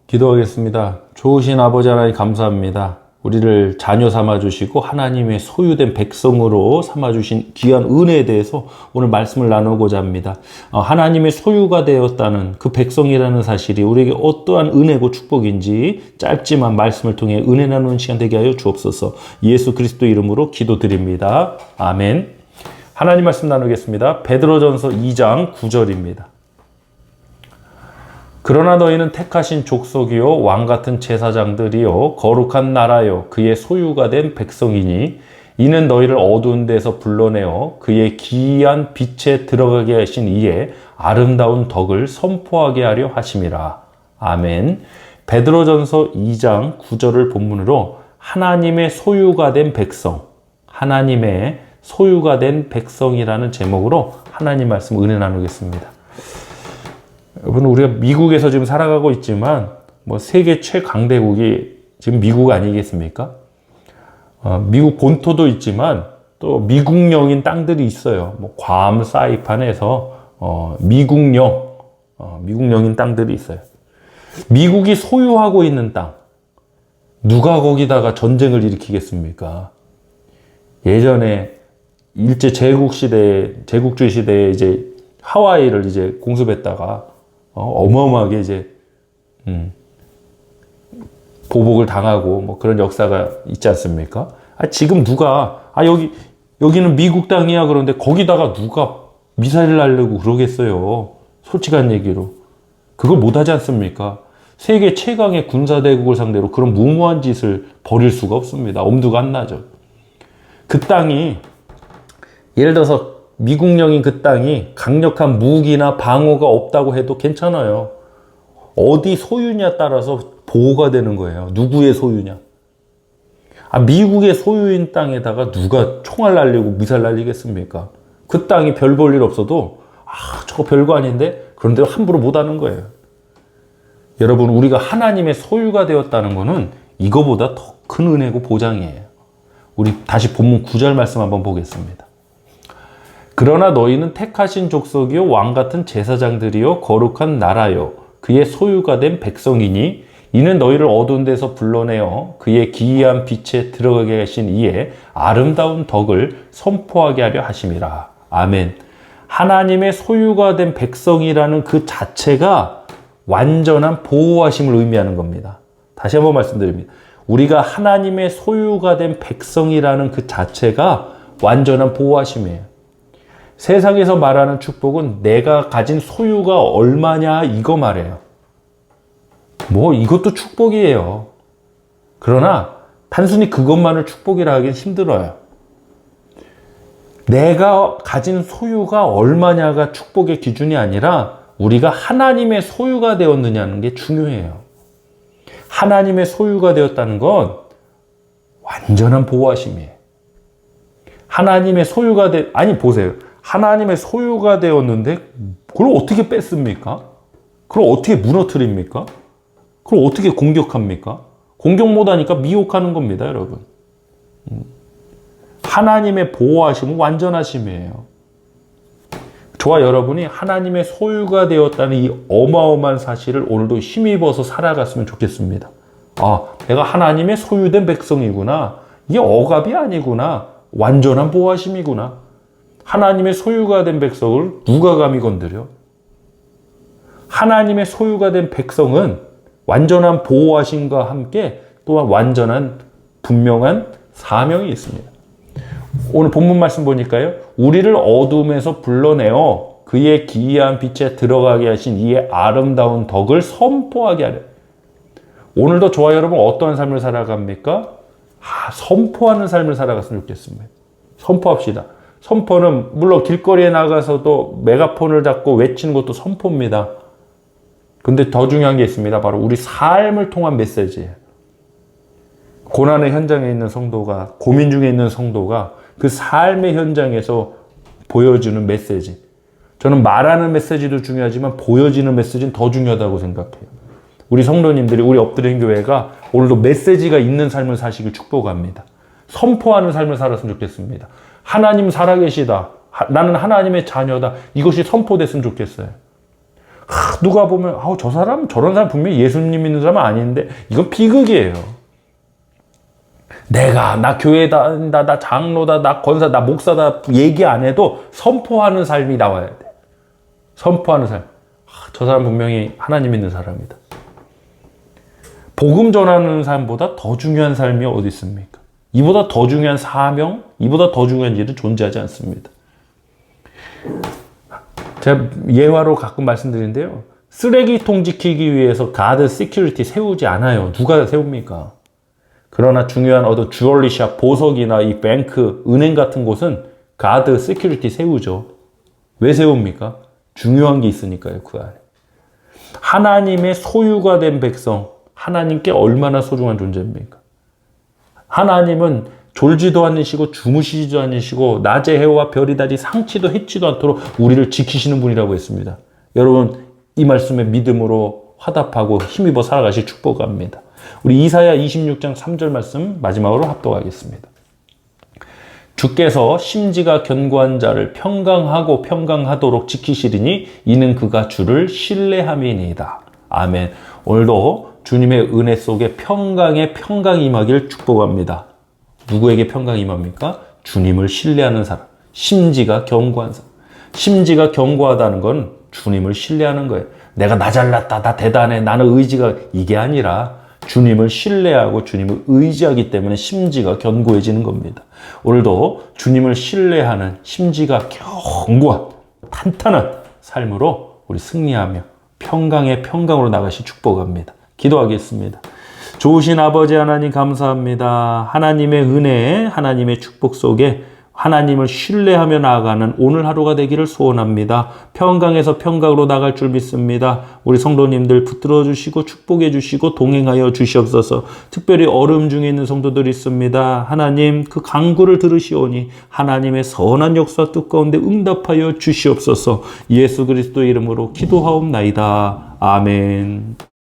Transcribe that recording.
기도하겠습니다. 좋으신 아버지 하나님 감사합니다. 우리를 자녀 삼아주시고 하나님의 소유된 백성으로 삼아주신 귀한 은혜에 대해서 오늘 말씀을 나누고자 합니다. 하나님의 소유가 되었다는 그 백성이라는 사실이 우리에게 어떠한 은혜고 축복인지 짧지만 말씀을 통해 은혜 나누는 시간 되게 하여 주옵소서. 예수 그리스도 이름으로 기도드립니다. 아멘. 하나님 말씀 나누겠습니다. 베드로전서 2장 9절입니다. 그러나 너희는 택하신 족속이요 왕같은 제사장들이요 거룩한 나라요 그의 소유가 된 백성이니 이는 너희를 어두운 데서 불러내어 그의 기이한 빛에 들어가게 하신 이의 아름다운 덕을 선포하게 하려 하심이라. 아멘. 베드로전서 2장 9절을 본문으로 하나님의 소유가 된 백성, 하나님의 소유가 된 백성이라는 제목으로 하나님 말씀 은혜 나누겠습니다. 여러분, 우리가 미국에서 지금 살아가고 있지만 세계 최강대국이 지금 미국 아니겠습니까? 미국 본토도 있지만 또 미국령인 땅들이 있어요. 괌, 사이판에서 미국령인 땅들이 있어요. 미국이 소유하고 있는 땅, 누가 거기다가 전쟁을 일으키겠습니까? 예전에 일제 제국주의 시대에 이제 하와이를 이제 공습했다가 어마어마하게 이제 보복을 당하고 그런 역사가 있지 않습니까? 지금 누가 여기는 미국 땅이야 그런데 거기다가 누가 미사일을 날리고 그러겠어요? 솔직한 얘기로 그걸 못하지 않습니까? 세계 최강의 군사대국을 상대로 그런 무모한 짓을 벌일 수가 없습니다. 엄두가 안 나죠. 그 땅이 예를 들어서 미국령인 그 땅이 강력한 무기나 방어가 없다고 해도 괜찮아요. 어디 소유냐에 따라서 보호가 되는 거예요. 누구의 소유냐. 미국의 소유인 땅에다가 누가 총알 날리고 미사일 날리겠습니까? 그 땅이 별 볼 일 없어도 저거 별거 아닌데? 그런데 함부로 못하는 거예요. 여러분, 우리가 하나님의 소유가 되었다는 것은 이거보다 더 큰 은혜고 보장이에요. 우리 다시 본문 9절 말씀 한번 보겠습니다. 그러나 너희는 택하신 족속이요 왕같은 제사장들이요 거룩한 나라요 그의 소유가 된 백성이니 이는 너희를 어두운 데서 불러내어 그의 기이한 빛에 들어가게 하신 이의 아름다운 덕을 선포하게 하려 하심이라. 아멘. 하나님의 소유가 된 백성이라는 그 자체가 완전한 보호하심을 의미하는 겁니다. 다시 한번 말씀드립니다. 우리가 하나님의 소유가 된 백성이라는 그 자체가 완전한 보호하심이에요. 세상에서 말하는 축복은 내가 가진 소유가 얼마냐 이거 말해요. 이것도 축복이에요. 그러나 단순히 그것만을 축복이라 하긴 힘들어요. 내가 가진 소유가 얼마냐가 축복의 기준이 아니라 우리가 하나님의 소유가 되었느냐는 게 중요해요. 하나님의 소유가 되었다는 건 완전한 보호하심이에요. 하나님의 소유가 보세요. 하나님의 소유가 되었는데 그걸 어떻게 뺐습니까? 그걸 어떻게 무너뜨립니까? 그걸 어떻게 공격합니까? 공격 못하니까 미혹하는 겁니다, 여러분. 하나님의 보호하심은 완전하심이에요. 저와 여러분이 하나님의 소유가 되었다는 이 어마어마한 사실을 오늘도 힘입어서 살아갔으면 좋겠습니다. 내가 하나님의 소유된 백성이구나. 이게 억압이 아니구나. 완전한 보호하심이구나. 하나님의 소유가 된 백성을 누가 감히 건드려? 하나님의 소유가 된 백성은 완전한 보호하심과 함께 또한 완전한 분명한 사명이 있습니다. 오늘 본문 말씀 보니까요. 우리를 어둠에서 불러내어 그의 기이한 빛에 들어가게 하신 이의 아름다운 덕을 선포하게 하려. 오늘도 저와 여러분 어떠한 삶을 살아갑니까? 선포하는 삶을 살아갔으면 좋겠습니다. 선포합시다. 선포는 물론 길거리에 나가서도 메가폰을 잡고 외치는 것도 선포입니다. 근데 더 중요한 게 있습니다. 바로 우리 삶을 통한 메시지예요. 고난의 현장에 있는 성도가, 고민 중에 있는 성도가 그 삶의 현장에서 보여주는 메시지. 저는 말하는 메시지도 중요하지만 보여지는 메시지는 더 중요하다고 생각해요. 우리 성도님들이, 우리 엎드린 교회가 오늘도 메시지가 있는 삶을 사시길 축복합니다. 선포하는 삶을 살았으면 좋겠습니다. 하나님 살아계시다. 나는 하나님의 자녀다. 이것이 선포됐으면 좋겠어요. 누가 보면 저 사람 저런 사람 분명히 예수님 믿는 사람은 아닌데 이건 비극이에요. 나 교회 다닌다, 나 장로다, 나 권사, 나 목사다 얘기 안 해도 선포하는 삶이 나와야 돼. 선포하는 삶. 저 사람 분명히 하나님 믿는 사람이다. 복음 전하는 삶보다 더 중요한 삶이 어디 있습니까? 이보다 더 중요한 사명, 이보다 더 중요한 일은 존재하지 않습니다. 제가 예화로 가끔 말씀드리는데요. 쓰레기통 지키기 위해서 가드 시큐리티 세우지 않아요. 누가 세웁니까? 그러나 중요한 어떤 주얼리샵, 보석이나 이 뱅크, 은행 같은 곳은 가드 시큐리티 세우죠. 왜 세웁니까? 중요한 게 있으니까요, 그 안에. 하나님의 소유가 된 백성, 하나님께 얼마나 소중한 존재입니까? 하나님은 졸지도 않으시고 주무시지도 않으시고 낮의 해와 별이 달이 상치도 해치도 않도록 우리를 지키시는 분이라고 했습니다. 여러분 이 말씀에 믿음으로 화답하고 힘입어 살아가실 축복합니다. 우리 이사야 26장 3절 말씀 마지막으로 합독하겠습니다. 주께서 심지가 견고한 자를 평강하고 평강하도록 지키시리니 이는 그가 주를 신뢰함이니이다. 아멘. 오늘도 주님의 은혜 속에 평강에 평강이 임하기를 축복합니다. 누구에게 평강이 임합니까? 주님을 신뢰하는 사람. 심지가 견고한 사람. 심지가 견고하다는 건 주님을 신뢰하는 거예요. 내가 나 잘났다, 나 대단해, 나는 의지가 이게 아니라 주님을 신뢰하고 주님을 의지하기 때문에 심지가 견고해지는 겁니다. 오늘도 주님을 신뢰하는 심지가 견고한 탄탄한 삶으로 우리 승리하며 평강의 평강으로 나가시 축복합니다. 기도하겠습니다. 좋으신 아버지 하나님 감사합니다. 하나님의 은혜, 하나님의 축복 속에 하나님을 신뢰하며 나아가는 오늘 하루가 되기를 소원합니다. 평강에서 평강으로 나갈 줄 믿습니다. 우리 성도님들 붙들어 주시고 축복해 주시고 동행하여 주시옵소서. 특별히 어려움 중에 있는 성도들이 있습니다. 하나님 그 간구를 들으시오니 하나님의 선한 역사 뜻 가운데 응답하여 주시옵소서. 예수 그리스도 이름으로 기도하옵나이다. 아멘.